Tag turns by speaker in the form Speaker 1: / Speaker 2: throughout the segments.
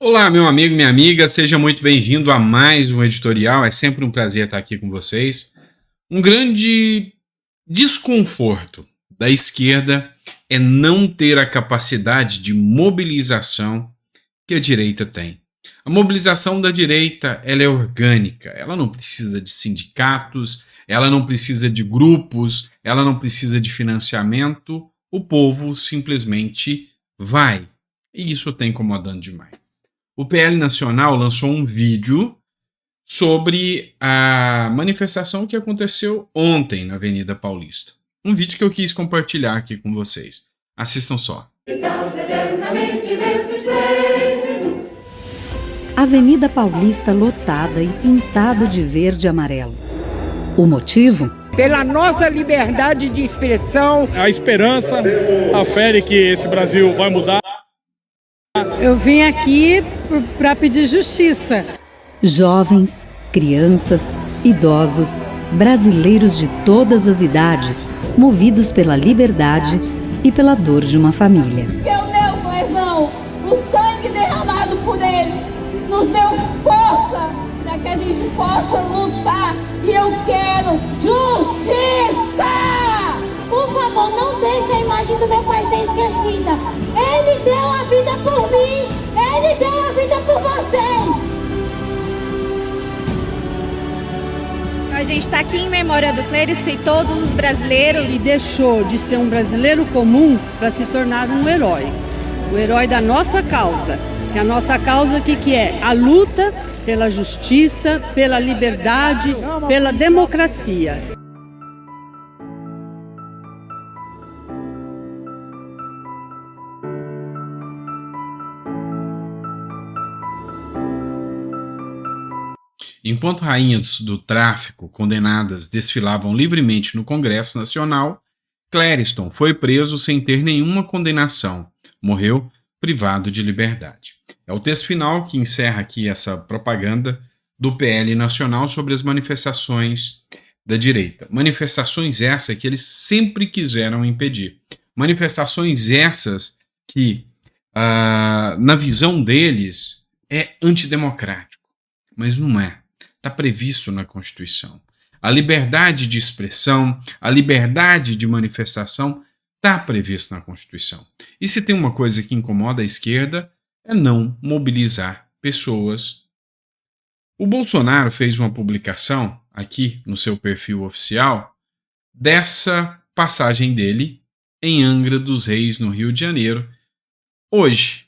Speaker 1: Olá, meu amigo, minha amiga, seja muito bem-vindo a mais um editorial. É sempre um prazer estar aqui com vocês. Um grande desconforto da esquerda é não ter a capacidade de mobilização que a direita tem. A mobilização da direita, ela é orgânica, ela não precisa de sindicatos, ela não precisa de grupos, ela não precisa de financiamento, o povo simplesmente vai. E isso está incomodando demais. O PL Nacional lançou um vídeo sobre a manifestação que aconteceu ontem na Avenida Paulista. Um vídeo que eu quis compartilhar aqui com vocês. Assistam só.
Speaker 2: Avenida Paulista lotada e pintada de verde e amarelo. O motivo?
Speaker 3: Pela nossa liberdade de expressão.
Speaker 4: A esperança, a fé de que esse Brasil vai mudar.
Speaker 5: Eu vim aqui para pedir justiça.
Speaker 2: Jovens, crianças, idosos, brasileiros de todas as idades, movidos pela liberdade e pela dor de uma família.
Speaker 6: Deu meu coesão, o sangue derramado por ele, nos deu força para que a gente possa lutar. E eu quero justiça!
Speaker 7: Por favor, não deixe a imagem do meu pai ser esquecida. Ele deu a vida por mim. Ele deu a vida por vocês.
Speaker 8: A gente está aqui em memória do Clérice e todos os brasileiros.
Speaker 9: E deixou de ser um brasileiro comum para se tornar um herói. O herói da nossa causa. Que a nossa causa que é? A luta pela justiça, pela liberdade, pela democracia.
Speaker 1: Enquanto rainhas do tráfico condenadas desfilavam livremente no Congresso Nacional, Clériston foi preso sem ter nenhuma condenação. Morreu privado de liberdade. É o texto final que encerra aqui essa propaganda do PL Nacional sobre as manifestações da direita. Manifestações essas que eles sempre quiseram impedir. Manifestações essas que, na visão deles, é antidemocrático. Mas não é. Está previsto na Constituição. A liberdade de expressão, a liberdade de manifestação está prevista na Constituição. E se tem uma coisa que incomoda a esquerda, é não mobilizar pessoas. O Bolsonaro fez uma publicação aqui no seu perfil oficial dessa passagem dele em Angra dos Reis, no Rio de Janeiro, hoje.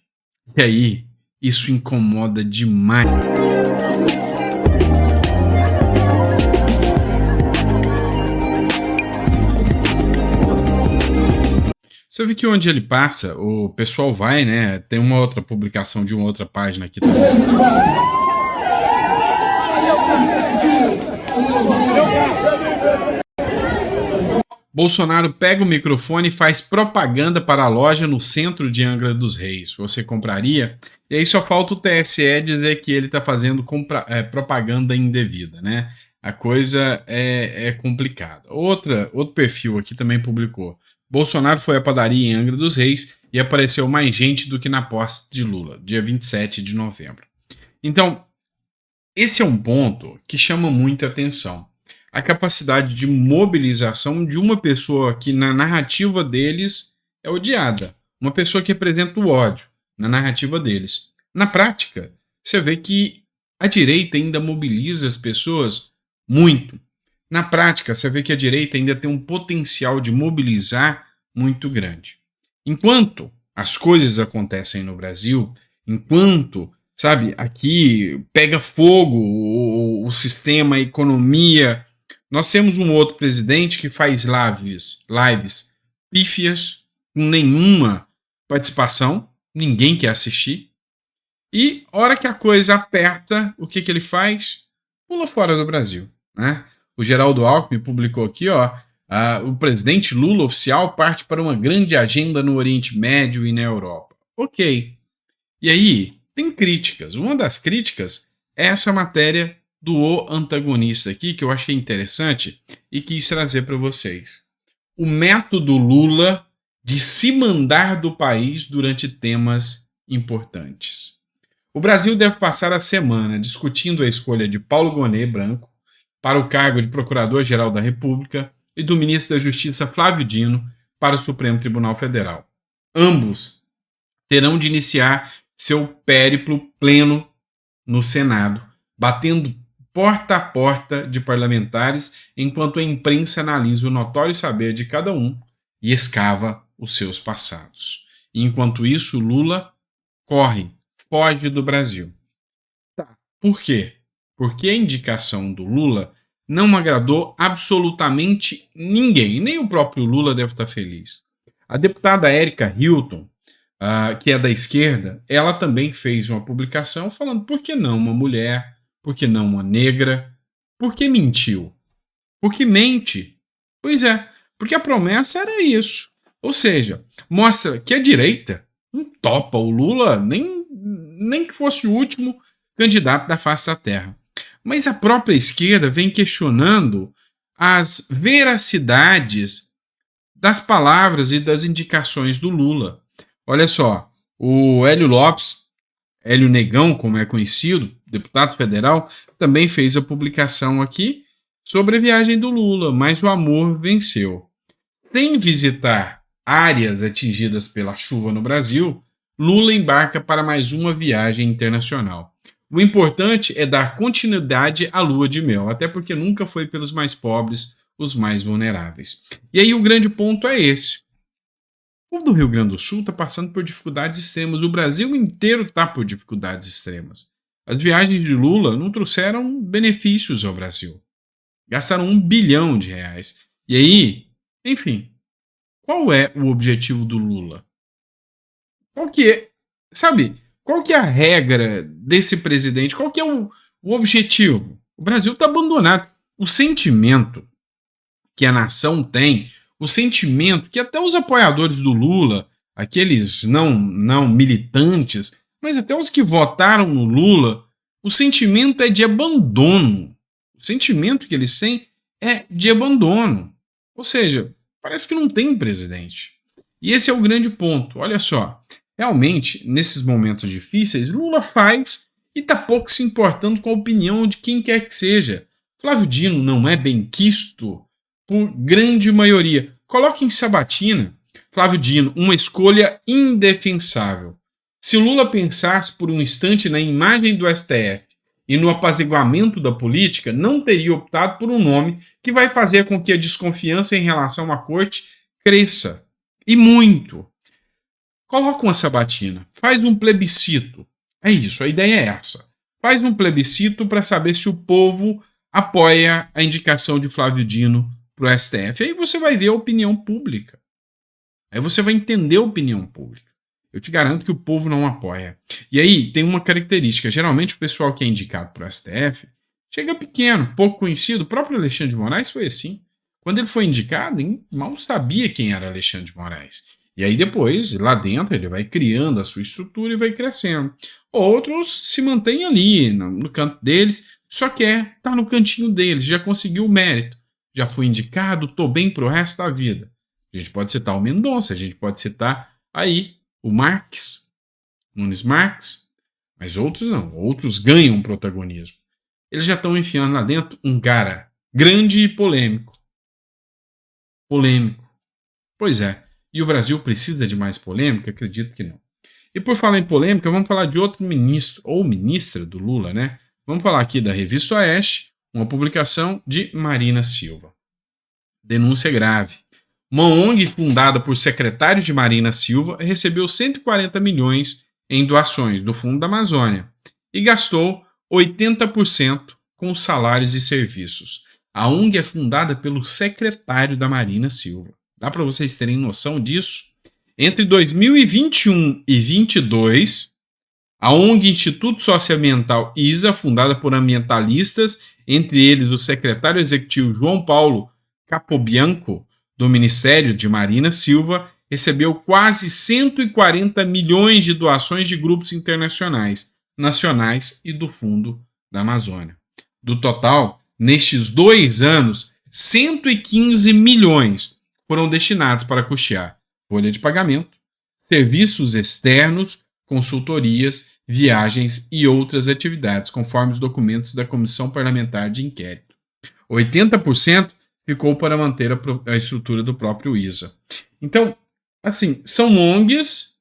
Speaker 1: E aí, isso incomoda demais. Você vê que onde ele passa, o pessoal vai, né? Tem uma outra publicação de uma outra página aqui também. Bolsonaro pega o microfone e faz propaganda para a loja no centro de Angra dos Reis. Você compraria? E aí só falta o TSE dizer que ele está fazendo propaganda indevida, né? A coisa é complicada. Outro perfil aqui também publicou. Bolsonaro foi à padaria em Angra dos Reis e apareceu mais gente do que na posse de Lula, dia 27 de novembro. Então, esse é um ponto que chama muita atenção. A capacidade de mobilização de uma pessoa que na narrativa deles é odiada. Uma pessoa que representa o ódio na narrativa deles. Na prática, você vê que a direita ainda mobiliza as pessoas muito. Na prática, você vê que a direita ainda tem um potencial de mobilizar muito grande. Enquanto as coisas acontecem no Brasil, enquanto, sabe, aqui pega fogo o sistema, a economia, nós temos um outro presidente que faz lives pífias, com nenhuma participação, ninguém quer assistir, e hora que a coisa aperta, o que ele faz? Pula fora do Brasil, né? O Geraldo Alckmin publicou aqui, o presidente Lula oficial parte para uma grande agenda no Oriente Médio e na Europa. Ok. E aí, tem críticas. Uma das críticas é essa matéria do O Antagonista aqui, que eu achei interessante e quis trazer para vocês. O método Lula de se mandar do país durante temas importantes. O Brasil deve passar a semana discutindo a escolha de Paulo Gonet Branco para o cargo de Procurador-Geral da República e do Ministro da Justiça Flávio Dino para o Supremo Tribunal Federal. Ambos terão de iniciar seu périplo pleno no Senado, batendo porta a porta de parlamentares, enquanto a imprensa analisa o notório saber de cada um e escava os seus passados. E, enquanto isso, Lula foge do Brasil. Tá. Por quê? Porque a indicação do Lula não agradou absolutamente ninguém, nem o próprio Lula deve estar feliz. A deputada Érica Hilton, que é da esquerda, ela também fez uma publicação falando por que não uma mulher, por que não uma negra, por que mentiu? Por que mente? Pois é, porque a promessa era isso. Ou seja, mostra que a direita não topa o Lula, nem que fosse o último candidato da face da terra. Mas a própria esquerda vem questionando as veracidades das palavras e das indicações do Lula. Olha só, o Hélio Lopes, Hélio Negão, como é conhecido, deputado federal, também fez a publicação aqui sobre a viagem do Lula, mas o amor venceu. Sem visitar áreas atingidas pela chuva no Brasil, Lula embarca para mais uma viagem internacional. O importante é dar continuidade à lua de mel, até porque nunca foi pelos mais pobres, os mais vulneráveis. E aí o grande ponto é esse. O povo do Rio Grande do Sul está passando por dificuldades extremas. O Brasil inteiro está por dificuldades extremas. As viagens de Lula não trouxeram benefícios ao Brasil. Gastaram R$1 bilhão. E aí, enfim, qual é o objetivo do Lula? Qual que é a regra desse presidente? Qual que é o objetivo? O Brasil está abandonado. O sentimento que a nação tem, o sentimento que até os apoiadores do Lula, aqueles não militantes, mas até os que votaram no Lula, o sentimento é de abandono. O sentimento que eles têm é de abandono. Ou seja, parece que não tem presidente. E esse é o grande ponto. Olha só, realmente, nesses momentos difíceis, Lula faz e está pouco se importando com a opinião de quem quer que seja. Flávio Dino não é benquisto por grande maioria. Coloque em sabatina, Flávio Dino, uma escolha indefensável. Se Lula pensasse por um instante na imagem do STF e no apaziguamento da política, não teria optado por um nome que vai fazer com que a desconfiança em relação à corte cresça. E muito. Coloca uma sabatina, faz um plebiscito. É isso, a ideia é essa. Faz um plebiscito para saber se o povo apoia a indicação de Flávio Dino para o STF. Aí você vai ver a opinião pública. Aí você vai entender a opinião pública. Eu te garanto que o povo não apoia. E aí tem uma característica. Geralmente o pessoal que é indicado para o STF chega pequeno, pouco conhecido. O próprio Alexandre de Moraes foi assim. Quando ele foi indicado, mal sabia quem era Alexandre de Moraes. E aí depois, lá dentro, ele vai criando a sua estrutura e vai crescendo. Outros se mantêm ali, no canto deles, só quer estar no cantinho deles, já conseguiu o mérito. Já fui indicado, estou bem pro resto da vida. A gente pode citar o Mendonça, a gente pode citar aí o Nunes Marques, mas outros não, outros ganham protagonismo. Eles já estão enfiando lá dentro um cara grande e polêmico. Polêmico. Pois é, e o Brasil precisa de mais polêmica? Acredito que não. E por falar em polêmica, vamos falar de outro ministro, ou ministra do Lula, né? Vamos falar aqui da Revista Oeste, uma publicação de Marina Silva. Denúncia grave. Uma ONG fundada por secretário de Marina Silva recebeu 140 milhões em doações do Fundo da Amazônia e gastou 80% com salários e serviços. A ONG é fundada pelo secretário da Marina Silva. Dá para vocês terem noção disso? Entre 2021 e 2022, a ONG Instituto Socioambiental ISA, fundada por ambientalistas, entre eles o secretário executivo João Paulo Capobianco, do Ministério de Marina Silva, recebeu quase 140 milhões de doações de grupos internacionais, nacionais e do Fundo da Amazônia. Do total, nestes 2 anos, 115 milhões foram destinados para custear folha de pagamento, serviços externos, consultorias viagens e outras atividades, conforme os documentos da Comissão Parlamentar de Inquérito. 80% ficou para manter a estrutura do próprio ISA. Então, assim, são ONGs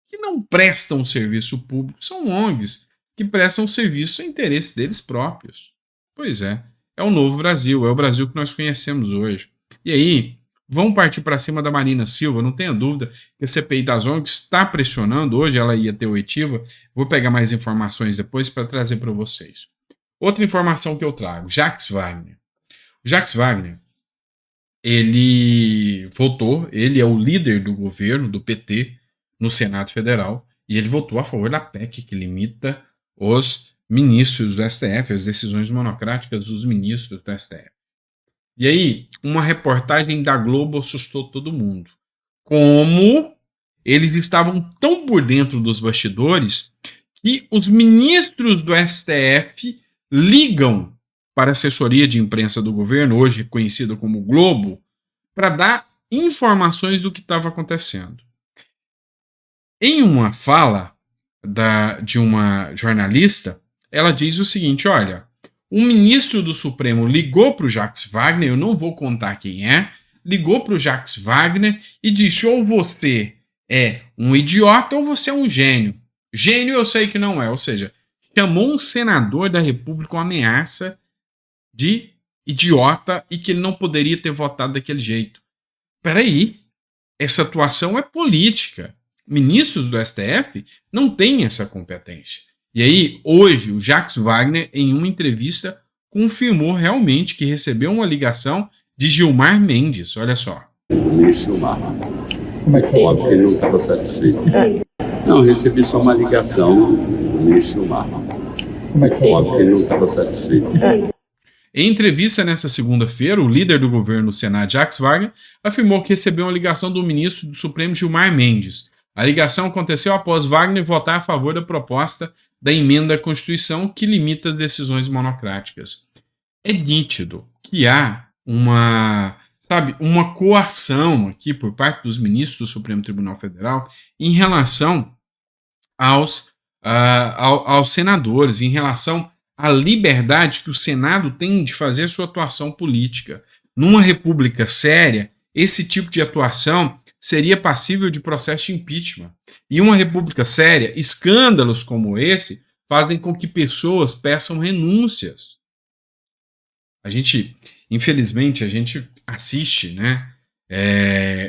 Speaker 1: que não prestam serviço público, são ONGs que prestam serviço ao interesse deles próprios. Pois é o novo Brasil, é o Brasil que nós conhecemos hoje. E aí, vão partir para cima da Marina Silva, não tenha dúvida que a CPI das ONGs está pressionando, hoje ela ia ter oitiva, vou pegar mais informações depois para trazer para vocês. Outra informação que eu trago, Jacques Wagner. O Jacques Wagner, ele votou, ele é o líder do governo, do PT, no Senado Federal, e ele votou a favor da PEC que limita os ministros do STF, as decisões monocráticas dos ministros do STF. E aí, uma reportagem da Globo assustou todo mundo. Como eles estavam tão por dentro dos bastidores que os ministros do STF ligam para a assessoria de imprensa do governo, hoje reconhecida como Globo, para dar informações do que estava acontecendo. Em uma fala de uma jornalista, ela diz o seguinte, olha, o ministro do Supremo ligou para o Jacques Wagner, eu não vou contar quem é, ligou para o Jacques Wagner e disse, ou você é um idiota ou você é um gênio. Gênio eu sei que não é, ou seja, chamou um senador da República uma ameaça de idiota e que ele não poderia ter votado daquele jeito. Peraí, essa atuação é política. Ministros do STF não têm essa competência. E aí, hoje, o Jacques Wagner, em uma entrevista, confirmou realmente que recebeu uma ligação de Gilmar Mendes. Olha só.
Speaker 10: Gilmar. Como é que foi? Óbvio que ele não estava satisfeito. Não, eu recebi só uma ligação do Gilmar. Como é que foi? Óbvio que ele não estava satisfeito.
Speaker 1: Em entrevista nesta segunda-feira, o líder do governo no Senado, Jacques Wagner, afirmou que recebeu uma ligação do ministro do Supremo, Gilmar Mendes. A ligação aconteceu após Wagner votar a favor da proposta da emenda à Constituição que limita as decisões monocráticas. É nítido que há uma coação aqui por parte dos ministros do Supremo Tribunal Federal em relação aos senadores, em relação à liberdade que o Senado tem de fazer sua atuação política. Numa república séria, esse tipo de atuação seria passível de processo de impeachment. E uma república séria, escândalos como esse fazem com que pessoas peçam renúncias. Infelizmente, a gente assiste, né,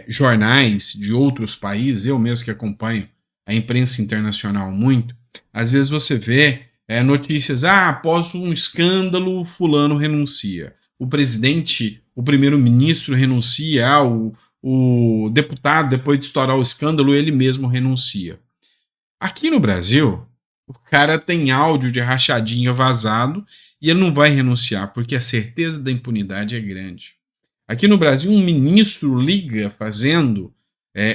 Speaker 1: jornais de outros países, eu mesmo que acompanho a imprensa internacional muito, às vezes você vê notícias, após um escândalo, fulano renuncia. O presidente, o primeiro-ministro renuncia, o deputado, depois de estourar o escândalo, ele mesmo renuncia. Aqui no Brasil, o cara tem áudio de rachadinha vazado e ele não vai renunciar, porque a certeza da impunidade é grande. Aqui no Brasil, um ministro liga fazendo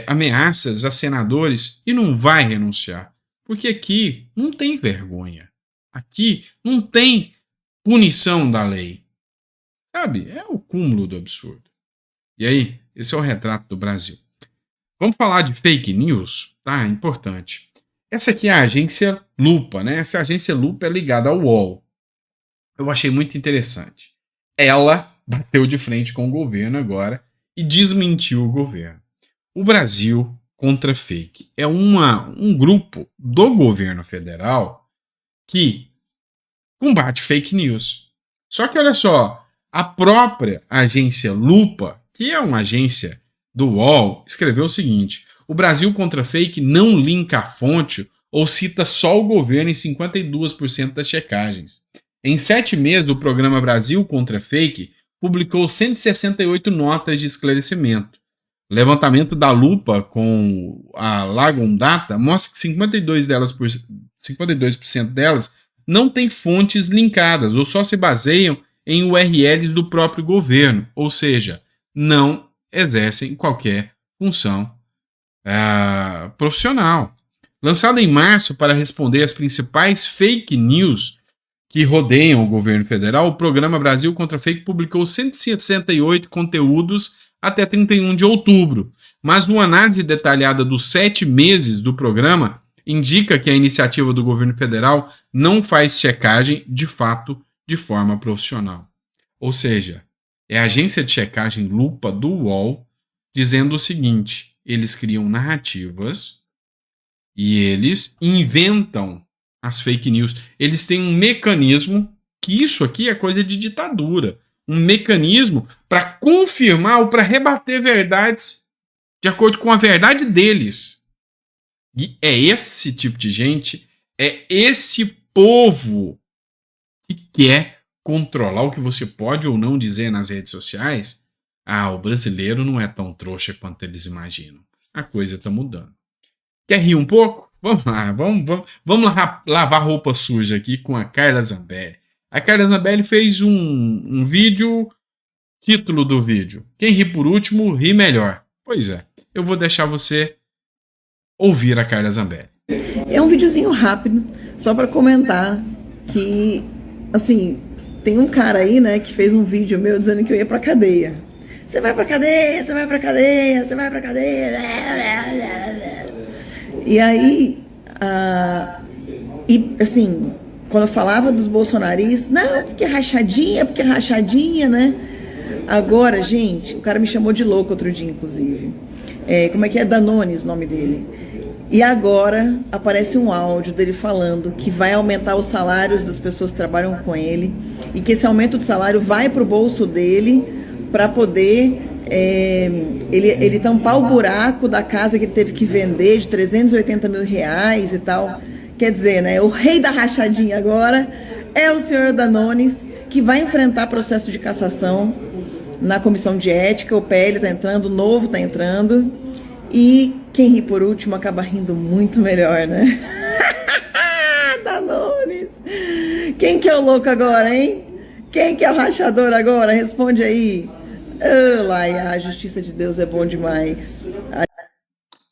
Speaker 1: ameaças a senadores e não vai renunciar, porque aqui não tem vergonha. Aqui não tem punição da lei. Sabe? É o cúmulo do absurdo. E aí, esse é o retrato do Brasil. Vamos falar de fake news, tá? Importante. Essa aqui é a agência Lupa, né? Essa agência Lupa é ligada ao UOL. Eu achei muito interessante. Ela bateu de frente com o governo agora e desmentiu o governo. O Brasil contra fake é um grupo do governo federal que combate fake news. Só que olha só, a própria agência Lupa, que é uma agência do UOL, escreveu o seguinte: o Brasil contra fake não linka a fonte ou cita só o governo em 52% das checagens. Em 7 meses, o programa Brasil contra fake publicou 168 notas de esclarecimento. O levantamento da Lupa com a Lagon Data mostra que 52% delas não têm fontes linkadas ou só se baseiam em URLs do próprio governo, ou seja, não exercem qualquer função profissional. Lançado em março para responder às principais fake news que rodeiam o governo federal, o programa Brasil contra Fake publicou 168 conteúdos até 31 de outubro. Mas uma análise detalhada dos 7 meses do programa indica que a iniciativa do governo federal não faz checagem, de fato, de forma profissional. Ou seja, é a agência de checagem Lupa do UOL dizendo o seguinte: eles criam narrativas e eles inventam as fake news. Eles têm um mecanismo, que isso aqui é coisa de ditadura, um mecanismo para confirmar ou para rebater verdades de acordo com a verdade deles. E é esse tipo de gente, é esse povo que quer controlar o que você pode ou não dizer nas redes sociais. O brasileiro não é tão trouxa quanto eles imaginam. A coisa está mudando. Quer rir um pouco? Vamos lá, vamos lavar roupa suja aqui com a Carla Zambelli. A Carla Zambelli fez um vídeo, título do vídeo: quem ri por último, ri melhor. Pois é, eu vou deixar você ouvir a Carla Zambelli.
Speaker 11: É um videozinho rápido, só para comentar que, assim, tem um cara aí, né, que fez um vídeo meu dizendo que eu ia pra cadeia. Você vai pra cadeia, você vai pra cadeia, você vai pra cadeia. Blá, blá, blá, blá. E aí, e assim, quando eu falava dos bolsonaristas, não, porque é rachadinha, né? Agora, gente, o cara me chamou de louco outro dia, inclusive. Como é que é? Danones, o nome dele. E agora aparece um áudio dele falando que vai aumentar os salários das pessoas que trabalham com ele e que esse aumento de salário vai pro bolso dele para poder ele tampar o buraco da casa que ele teve que vender de 380 mil reais e tal. Quer dizer, né, o rei da rachadinha agora é o senhor Danones, que vai enfrentar processo de cassação na comissão de ética. O PL está entrando, o novo está entrando, e quem ri por último acaba rindo muito melhor, né? Danones! Quem que é o louco agora, hein? Quem que é o rachador agora? Responde aí. A justiça de Deus é bom demais.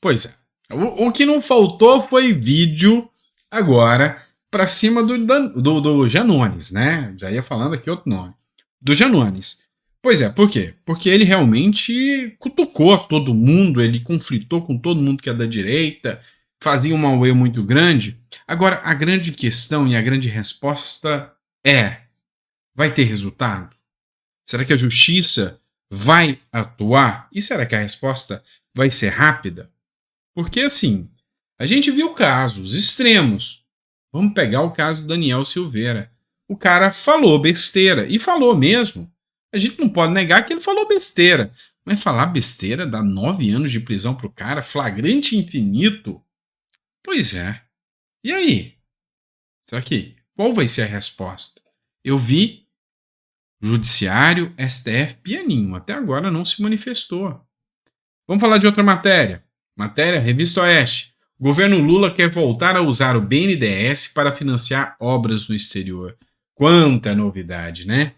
Speaker 1: Pois é. O que não faltou foi vídeo agora pra cima do Janones, né? Já ia falando aqui outro nome. Do Janones. Pois é, por quê? Porque ele realmente cutucou todo mundo, ele conflitou com todo mundo que é da direita, fazia um auê muito grande. Agora, a grande questão e a grande resposta é: vai ter resultado? Será que a justiça vai atuar? E será que a resposta vai ser rápida? Porque, assim, a gente viu casos extremos. Vamos pegar o caso do Daniel Silveira. O cara falou besteira, e falou mesmo. A gente não pode negar que ele falou besteira. Mas falar besteira dá 9 anos de prisão pro cara, flagrante infinito. Pois é. E aí? Será que qual vai ser a resposta? Eu vi Judiciário, STF, pianinho. Até agora não se manifestou. Vamos falar de outra matéria. Matéria, Revista Oeste. O governo Lula quer voltar a usar o BNDES para financiar obras no exterior. Quanta novidade, né?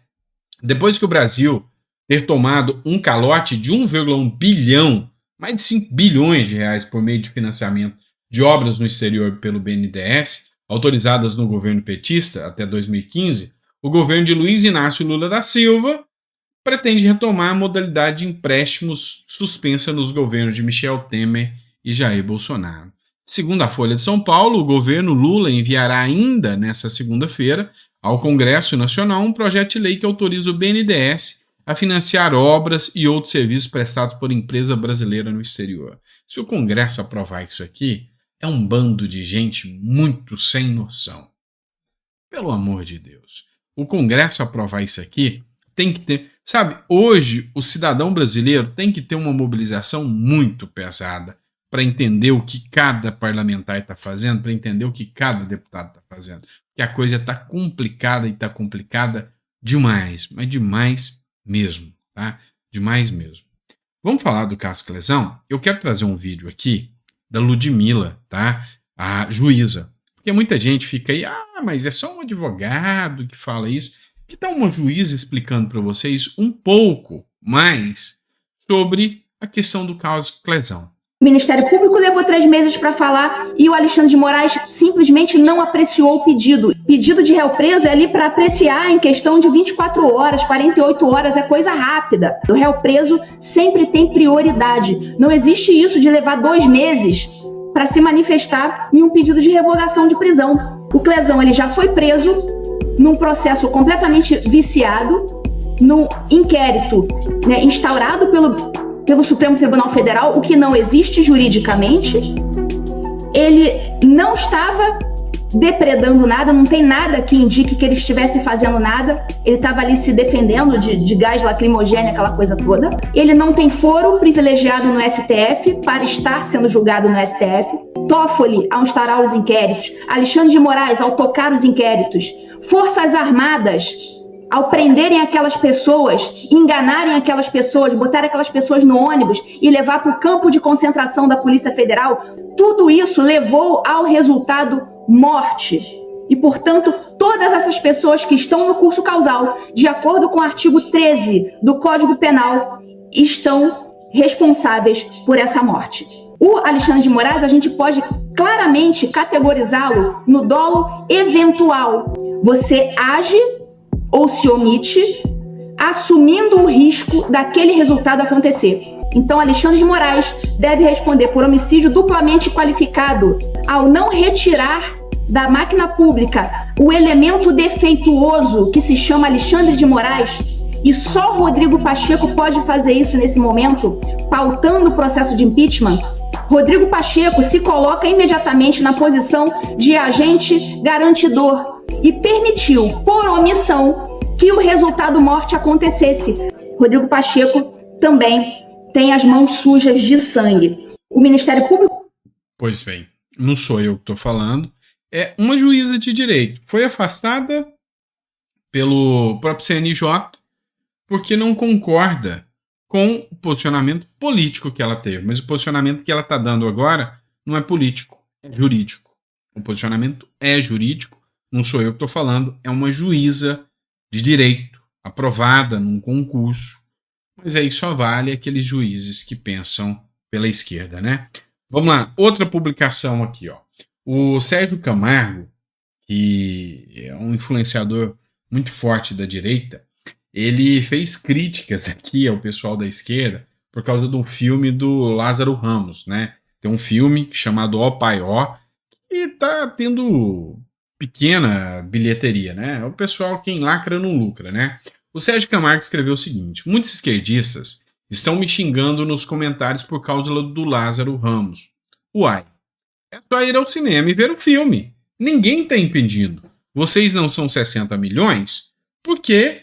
Speaker 1: Depois que o Brasil ter tomado um calote de 1,1 bilhão, mais de 5 bilhões de reais por meio de financiamento de obras no exterior pelo BNDES, autorizadas no governo petista até 2015, o governo de Luiz Inácio Lula da Silva pretende retomar a modalidade de empréstimos suspensa nos governos de Michel Temer e Jair Bolsonaro. Segundo a Folha de São Paulo, o governo Lula enviará ainda nesta segunda-feira ao Congresso Nacional um projeto de lei que autoriza o BNDES a financiar obras e outros serviços prestados por empresa brasileira no exterior. Se o Congresso aprovar isso aqui, é um bando de gente muito sem noção. Pelo amor de Deus. O Congresso aprovar isso aqui tem que ter... Sabe, hoje o cidadão brasileiro tem que ter uma mobilização muito pesada para entender o que cada parlamentar está fazendo, para entender o que cada deputado está fazendo. Porque a coisa está complicada e está complicada demais, mas demais mesmo, tá? Demais mesmo. Vamos falar do caso Clezão? Eu quero trazer um vídeo aqui da Ludmila, tá? A juíza. Porque muita gente fica aí, mas é só um advogado que fala isso. Que tal uma juíza explicando para vocês um pouco mais sobre a questão do caso Clezão?
Speaker 12: O Ministério Público levou 3 meses para falar e o Alexandre de Moraes simplesmente não apreciou o pedido. Pedido de réu preso é ali para apreciar em questão de 24 horas, 48 horas, é coisa rápida. O réu preso sempre tem prioridade. Não existe isso de levar 2 meses para se manifestar em um pedido de revogação de prisão. O Clezão ele já foi preso num processo completamente viciado, num inquérito, né, instaurado pelo Supremo Tribunal Federal, o que não existe juridicamente. Ele não estava depredando nada, não tem nada que indique que ele estivesse fazendo nada. Ele estava ali se defendendo de gás lacrimogêneo, aquela coisa toda. Ele não tem foro privilegiado no STF para estar sendo julgado no STF. Toffoli, ao instaurar os inquéritos. Alexandre de Moraes, ao tocar os inquéritos. Forças Armadas, ao prenderem aquelas pessoas, enganarem aquelas pessoas, botarem aquelas pessoas no ônibus e levar para o campo de concentração da Polícia Federal. Tudo isso levou ao resultado morte. E, portanto, todas essas pessoas que estão no curso causal, de acordo com o artigo 13 do Código Penal, estão responsáveis por essa morte. O Alexandre de Moraes, a gente pode claramente categorizá-lo no dolo eventual. Você age ou se omite, assumindo o risco daquele resultado acontecer. Então, Alexandre de Moraes deve responder por homicídio duplamente qualificado ao não retirar da máquina pública o elemento defeituoso que se chama Alexandre de Moraes, e só Rodrigo Pacheco pode fazer isso nesse momento, pautando o processo de impeachment. Rodrigo Pacheco se coloca imediatamente na posição de agente garantidor e permitiu, por omissão, que o resultado morte acontecesse. Rodrigo Pacheco também tem as mãos sujas de sangue. O Ministério Público...
Speaker 1: Pois bem, não sou eu que estou falando. É uma juíza de direito. Foi afastada pelo próprio CNJ porque não concorda com o posicionamento político que ela teve. Mas o posicionamento que ela está dando agora não é político, é jurídico. O posicionamento é jurídico, não sou eu que estou falando, é uma juíza de direito, aprovada num concurso. Mas aí só vale aqueles juízes que pensam pela esquerda, né? Vamos lá, outra publicação aqui, ó. O Sérgio Camargo, que é um influenciador muito forte da direita, ele fez críticas aqui ao pessoal da esquerda por causa do filme do Lázaro Ramos, né? Tem um filme chamado Ó Pai Ó, que tá tendo pequena bilheteria, né? O pessoal, quem lacra não lucra, né? O Sérgio Camargo escreveu o seguinte: muitos esquerdistas estão me xingando nos comentários por causa do Lázaro Ramos. Uai, é só ir ao cinema e ver o filme. Ninguém está impedindo. Vocês não são 60 milhões? Por que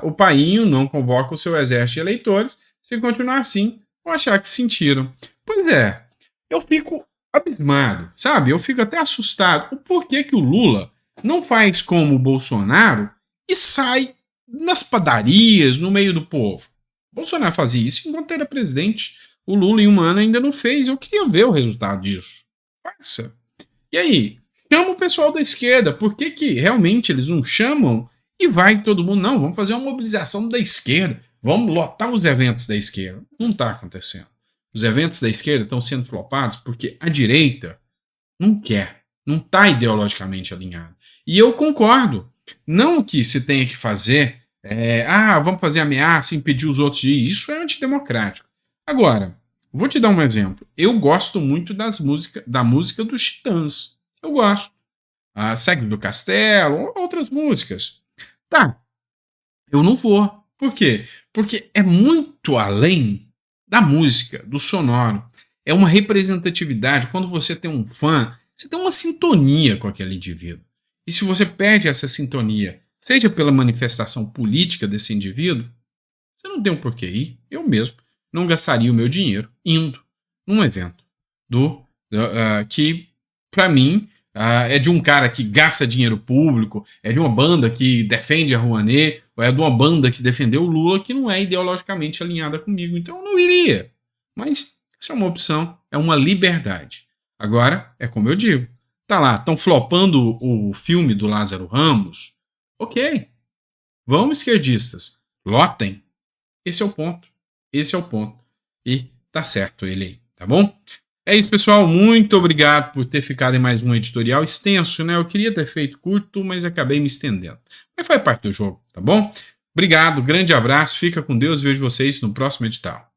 Speaker 1: o painho não convoca o seu exército de eleitores? Se continuar assim, vão achar que sentiram. Pois é, eu fico abismado, sabe? Eu fico até assustado. O porquê que o Lula não faz como o Bolsonaro e sai nas padarias, no meio do povo? O Bolsonaro fazia isso enquanto era presidente. O Lula em um ano ainda não fez. Eu queria ver o resultado disso. Faça. E aí? Chama o pessoal da esquerda. Por que que realmente eles não chamam e vai todo mundo? Não, vamos fazer uma mobilização da esquerda. Vamos lotar os eventos da esquerda. Não está acontecendo. Os eventos da esquerda estão sendo flopados porque a direita não quer. Não está ideologicamente alinhada. E eu concordo. Não que se tenha que fazer, vamos fazer ameaça, impedir os outros de ir. Isso é antidemocrático. Agora, vou te dar um exemplo. Eu gosto muito da música dos Titãs. Eu gosto. Segue do Castelo, outras músicas. Tá, eu não vou. Por quê? Porque é muito além da música, do sonoro. É uma representatividade. Quando você tem um fã, você tem uma sintonia com aquele indivíduo. E se você perde essa sintonia, seja pela manifestação política desse indivíduo, você não tem um porquê ir. Eu mesmo não gastaria o meu dinheiro indo num evento que, para mim, é de um cara que gasta dinheiro público, é de uma banda que defende a Rouanet, ou é de uma banda que defendeu o Lula, que não é ideologicamente alinhada comigo. Então eu não iria. Mas isso é uma opção, é uma liberdade. Agora, é como eu digo, tá lá, estão flopando o filme do Lázaro Ramos. Ok, vamos esquerdistas, lotem. Esse é o ponto. Esse é o ponto. E tá certo ele aí, tá bom? É isso, pessoal. Muito obrigado por ter ficado em mais um editorial extenso, né? Eu queria ter feito curto, mas acabei me estendendo. Mas faz parte do jogo, tá bom? Obrigado, grande abraço, fica com Deus, vejo vocês no próximo edital.